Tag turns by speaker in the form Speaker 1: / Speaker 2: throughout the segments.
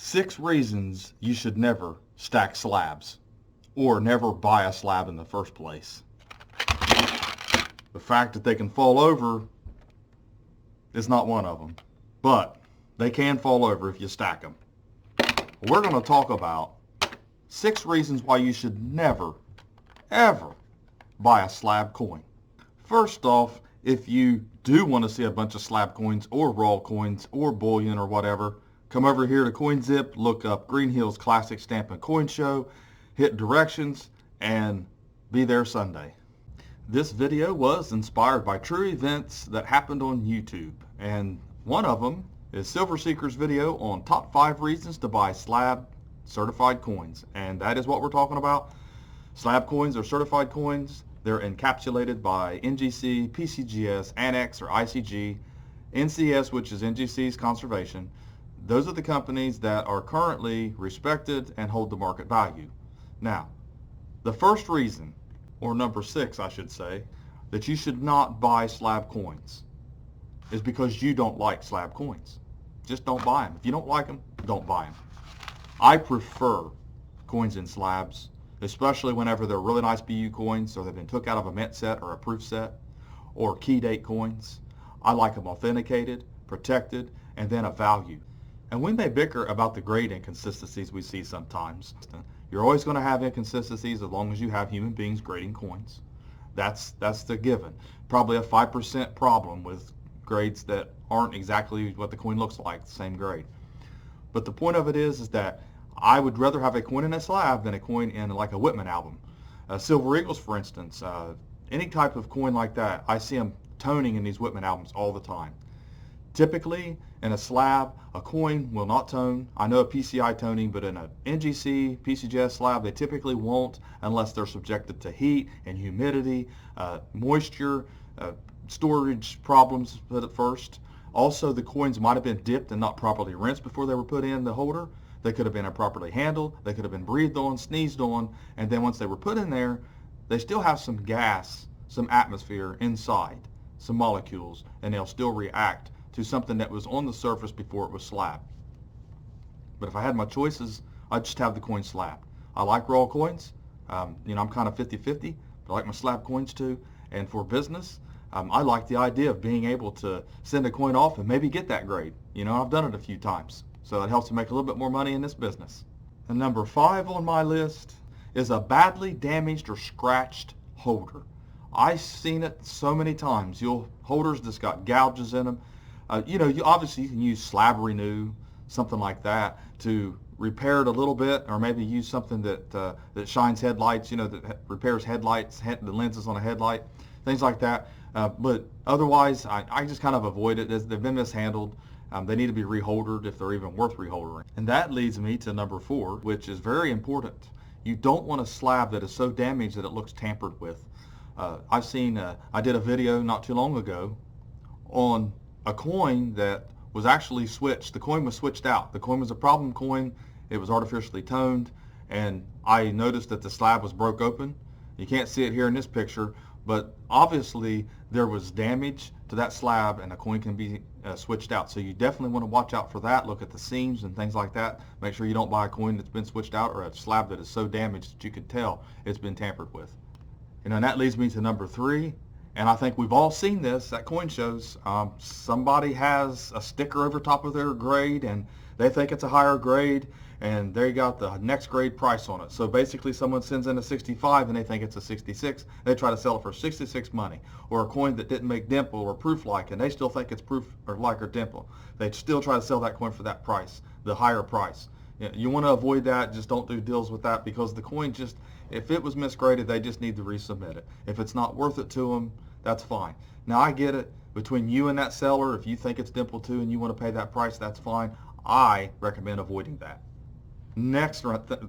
Speaker 1: 6 reasons you should never stack slabs or never buy a slab in the first place. The fact that they can fall over is not one of them, but they can fall over if you stack them. We're going to talk about 6 reasons why you should never, ever buy a slab coin. First off, if you do want to see a bunch of slab coins or raw coins or bullion or whatever, come over here to CoinZip, look up Greenhills Classic Stampin' Coin Show, hit directions, and be there Sunday. This video was inspired by true events that happened on YouTube, and one of them is Silver Seeker's video on top 5 reasons to buy slab certified coins, and that is what we're talking about. Slab coins are certified coins. They're encapsulated by NGC, PCGS, Annex or ICG, NCS, which is NGC's conservation. Those are the companies that are currently respected and hold the market value. Now, the first reason, or number 6 I should say, that you should not buy slab coins is because you don't like slab coins. Just don't buy them. If you don't like them, don't buy them. I prefer coins in slabs, especially whenever they're really nice BU coins or they've been took out of a mint set or a proof set, or key date coins. I like them authenticated, protected, and then a value. And when they bicker about the grade inconsistencies we see sometimes, you're always going to have inconsistencies as long as you have human beings grading coins. That's the given. Probably a 5% problem with grades that aren't exactly what the coin looks like, the same grade. But the point of it is that I would rather have a coin in a slab than a coin in like a Whitman album. Silver Eagles, for instance, any type of coin like that, I see them toning in these Whitman albums all the time. Typically, in a slab, a coin will not tone. I know a PCI toning, but in an NGC, PCGS slab, they typically won't unless they're subjected to heat and humidity, moisture, storage problems at first. Also, the coins might have been dipped and not properly rinsed before they were put in the holder. They could have been improperly handled. They could have been breathed on, sneezed on, and then once they were put in there, they still have some gas, some atmosphere inside, some molecules, and they'll still react to something that was on the surface before it was slabbed. But if I had my choices, I'd just have the coin slabbed. I like raw coins. I'm kind of 50-50, but I like my slab coins too. And for business, I like the idea of being able to send a coin off and maybe get that grade. I've done it a few times, so it helps to make a little bit more money in this business. And number 5 on my list is a badly damaged or scratched holder. I've seen it so many times. Holders just got gouges in them. You obviously can use slab renew, something like that, to repair it a little bit, or maybe use something that shines headlights, that repairs headlights, the lenses on a headlight, things like that. But otherwise, I just kind of avoid it. They've been mishandled. They need to be reholdered if they're even worth reholdering. And that leads me to number 4, which is very important. You don't want a slab that is so damaged that it looks tampered with. I did a video not too long ago on a coin that was actually switched. The coin was switched out. The coin was a problem coin. It was artificially toned, and I noticed that the slab was broke open. You can't see it here in this picture, but obviously there was damage to that slab and the coin can be switched out. So you definitely want to watch out for that. Look at the seams and things like that. Make sure you don't buy a coin that's been switched out or a slab that is so damaged that you could tell it's been tampered with. And that leads me to number 3. And I think we've all seen this at coin shows. Somebody has a sticker over top of their grade and they think it's a higher grade, and they got the next grade price on it. So basically someone sends in a 65 and they think it's a 66. They try to sell it for 66 money. Or a coin that didn't make dimple or proof like, and they still think it's proof or like or dimple. They still try to sell that coin for that price, the higher price. You want to avoid that. Just don't do deals with that, because the coin just, if it was misgraded, they just need to resubmit it. If it's not worth it to them, that's fine. Now I get it. Between you and that seller, if you think it's dimple too and you want to pay that price, that's fine. I recommend avoiding that. Next,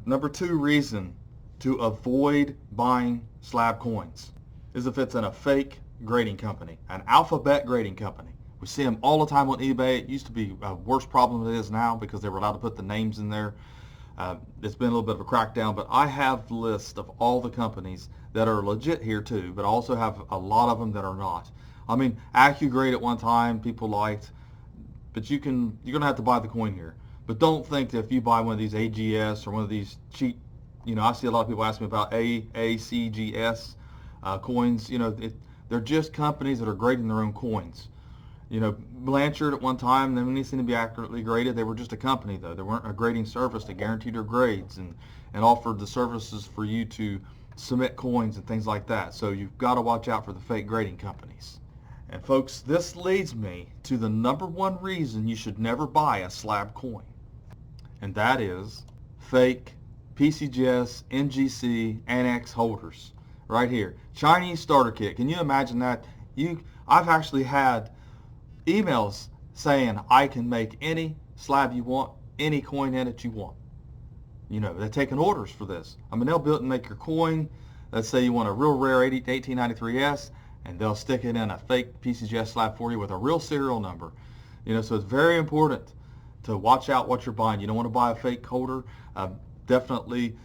Speaker 1: number 2 reason to avoid buying slab coins is if it's in a fake grading company, an alphabet grading company. We see them all the time on eBay. It used to be a worse problem than it is now because they were allowed to put the names in there. It's been a little bit of a crackdown, but I have the list of all the companies that are legit here too, but I also have a lot of them that are not. I mean, AccuGrade at one time people liked, but you're going to have to buy the coin here. But don't think that if you buy one of these AGS or one of these cheap, I see a lot of people ask me about PCGS coins. They're just companies that are grading their own coins. Blanchard at one time, then when they seemed to be accurately graded, they were just a company though. They weren't a grading service that guaranteed their grades and offered the services for you to submit coins and things like that. So you've got to watch out for the fake grading companies. And folks, this leads me to the number one reason you should never buy a slab coin. And that is fake PCGS, NGC, Annex holders. Right here. Chinese starter kit. Can you imagine that? I've actually had emails saying I can make any slab you want, any coin in it you want. They're taking orders for this. They'll build and make your coin. Let's say you want a real rare 1893S, and they'll stick it in a fake PCGS slab for you with a real serial number. So it's very important to watch out what you're buying. You don't want to buy a fake holder. Definitely,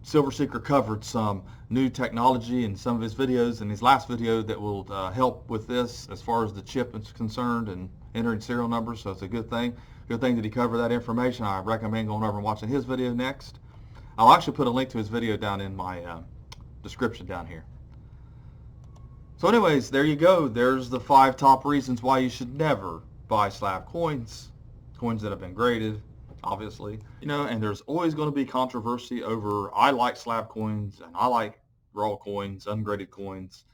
Speaker 1: Silver Seeker covered some new technology in some of his videos, in his last video, that will help with this as far as the chip is concerned and entering serial numbers. So it's a good thing. Good thing that he covered that information. I recommend going over and watching his video next. I'll actually put a link to his video down in my description down here. So anyways, there you go. There's the 5 top reasons why you should never buy slab coins that have been graded, obviously. And there's always going to be controversy over, I like slab coins and I like raw coins, ungraded coins.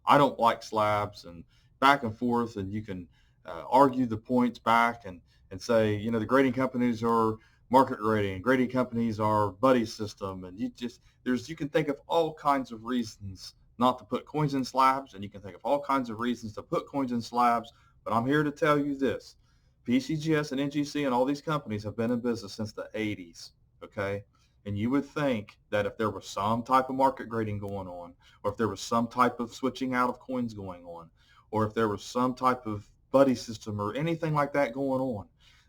Speaker 1: I don't like slabs, and back and forth, and you can argue the points back and say, the grading companies are market grading, grading companies are buddy system, and you can think of all kinds of reasons not to put coins in slabs, and you can think of all kinds of reasons to put coins in slabs, but I'm here to tell you this. PCGS and NGC and all these companies have been in business since the 80s, okay? And you would think that if there was some type of market grading going on, or if there was some type of switching out of coins going on, or if there was some type of buddy system or anything like that going on,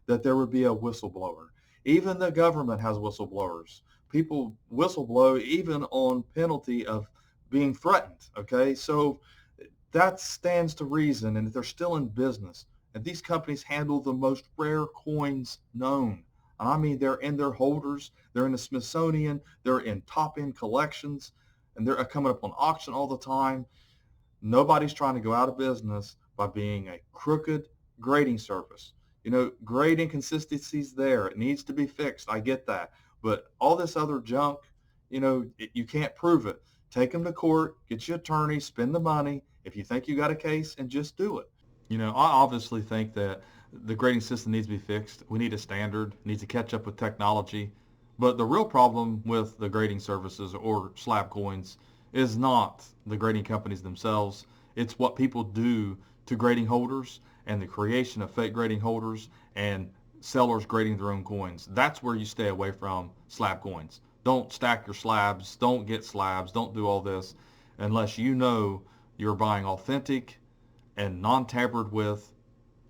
Speaker 1: that there would be a whistleblower. Even the government has whistleblowers. People whistleblow even on penalty of being threatened, okay? So that stands to reason, and they're still in business. And these companies handle the most rare coins known. And they're in their holders, they're in the Smithsonian, they're in top-end collections, and they're coming up on auction all the time. Nobody's trying to go out of business by being a crooked grading service. Grade inconsistencies there. It needs to be fixed. I get that. But all this other junk, you can't prove it. Take them to court, get your attorney, spend the money. If you think you got a case, and just do it. I obviously think that the grading system needs to be fixed. We need a standard, needs to catch up with technology. But the real problem with the grading services or slab coins is not the grading companies themselves. It's what people do to grading holders and the creation of fake grading holders and sellers grading their own coins. That's where you stay away from slab coins. Don't stack your slabs. Don't get slabs. Don't do all this unless you know you're buying authentic and non-tampered with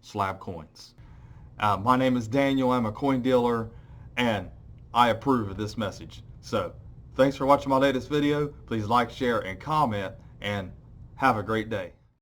Speaker 1: slab coins. My name is Daniel. I'm a coin dealer, and I approve of this message. So thanks for watching my latest video. Please like, share, and comment, and have a great day.